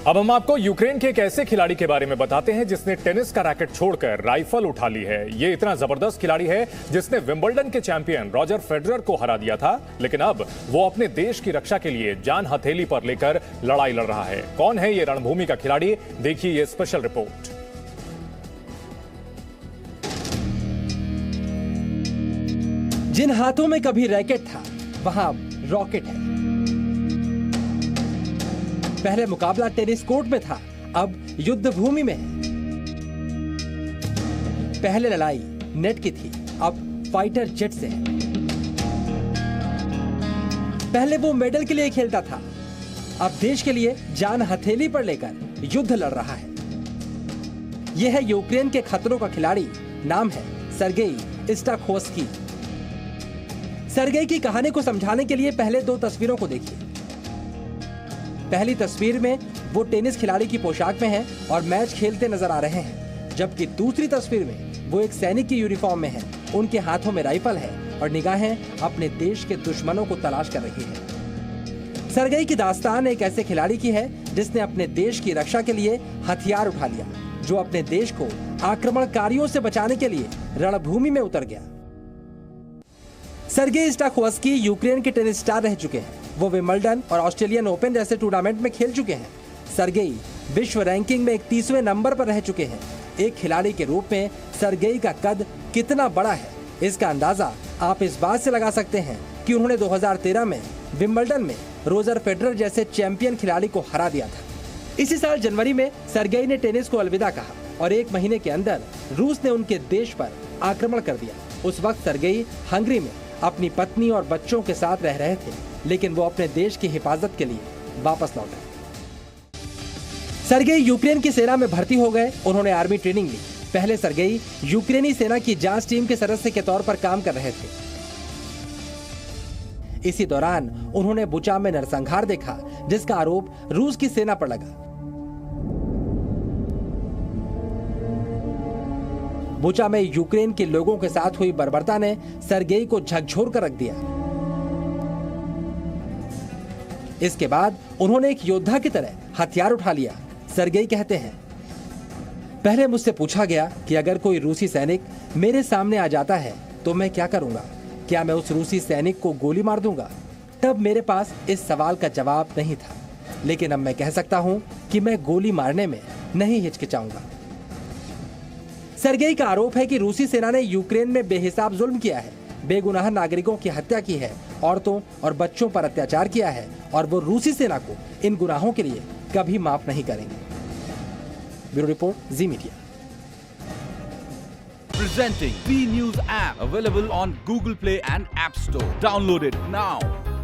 अब हम आपको यूक्रेन के एक ऐसे खिलाड़ी के बारे में बताते हैं जिसने टेनिस का रैकेट छोड़कर राइफल उठा ली है। ये इतना जबरदस्त खिलाड़ी है जिसने विंबलडन के चैंपियन रॉजर फेडरर को हरा दिया था, लेकिन अब वो अपने देश की रक्षा के लिए जान हथेली पर लेकर लड़ाई लड़ रहा है। कौन है ये रणभूमि का खिलाड़ी? देखिए ये स्पेशल रिपोर्ट। जिन हाथों में कभी रैकेट था, वहां अब रॉकेट है। पहले मुकाबला टेनिस कोर्ट में था, अब युद्ध भूमि में है। पहले लड़ाई नेट की थी, अब फाइटर जेट से है। पहले वो मेडल के लिए खेलता था, अब देश के लिए जान हथेली पर लेकर युद्ध लड़ रहा है। यह है यूक्रेन के खतरों का खिलाड़ी, नाम है सर्गेई स्टाखोव्स्की। सर्गेई की कहानी को समझाने के लिए पहले दो तस्वीरों को देखिए। पहली तस्वीर में वो टेनिस खिलाड़ी की पोशाक में हैं और मैच खेलते नजर आ रहे हैं, जबकि दूसरी तस्वीर में वो एक सैनिक की यूनिफॉर्म में हैं। उनके हाथों में राइफल है और निगाहें अपने देश के दुश्मनों को तलाश कर रही है। सर्गेई की दास्तान एक ऐसे खिलाड़ी की है जिसने अपने देश की रक्षा के लिए हथियार उठा लिया, जो अपने देश को आक्रमणकारियों से बचाने के लिए रणभूमि में उतर गया। सर्गेई स्टाखोव्स्की यूक्रेन के टेनिस स्टार रह चुके हैं। वो विंबलडन और ऑस्ट्रेलियन ओपन जैसे टूर्नामेंट में खेल चुके हैं। सर्गेई विश्व रैंकिंग में 31वें नंबर पर रह चुके हैं। एक खिलाड़ी के रूप में सर्गेई का कद कितना बड़ा है, इसका अंदाजा आप इस बात से लगा सकते हैं कि उन्होंने 2013 में विंबलडन में रॉजर फेडरर जैसे चैंपियन खिलाड़ी को हरा दिया था। इसी साल जनवरी में सर्गेई ने टेनिस को अलविदा कहा और एक महीने के अंदर रूस ने उनके देश पर आक्रमण कर दिया। उस वक्त सर्गेई हंगरी में अपनी पत्नी और बच्चों के साथ रह रहे थे, लेकिन वो अपने देश की हिफाजत के लिए वापस लौटे। सर्गेई यूक्रेन की सेना में भर्ती हो गए। उन्होंने आर्मी ट्रेनिंग ली। पहले सर्गेई यूक्रेनी सेना की जांच टीम के सदस्य के तौर पर काम कर रहे थे। इसी दौरान उन्होंने बुचा में नरसंहार देखा, जिसका आरोप रूस की सेना पर लगा। बुचा में यूक्रेन के लोगों के साथ हुई बर्बरता ने सर्गेई को झकझोर कर रख दिया। इसके बाद उन्होंने एक योद्धा की तरह हथियार उठा लिया। सर्गेई कहते हैं, पहले मुझसे पूछा गया कि अगर कोई रूसी सैनिक मेरे सामने आ जाता है तो मैं क्या करूंगा? क्या मैं उस रूसी सैनिक को गोली मार दूंगा? तब मेरे पास इस सवाल का जवाब नहीं था, लेकिन अब मैं कह सकता हूं कि मैं गोली मारने में नहीं हिचकिचाऊंगा। सर्गेई का आरोप है कि रूसी सेना ने यूक्रेन में बेहिसाब जुल्म किया है, बेगुनाह नागरिकों की हत्या की है, औरतों और बच्चों पर अत्याचार किया है और वो रूसी सेना को इन गुनाहों के लिए कभी माफ नहीं करेंगे। Bureau report, ji media. Presenting B News app, available on Google Play and App Store. Download it now.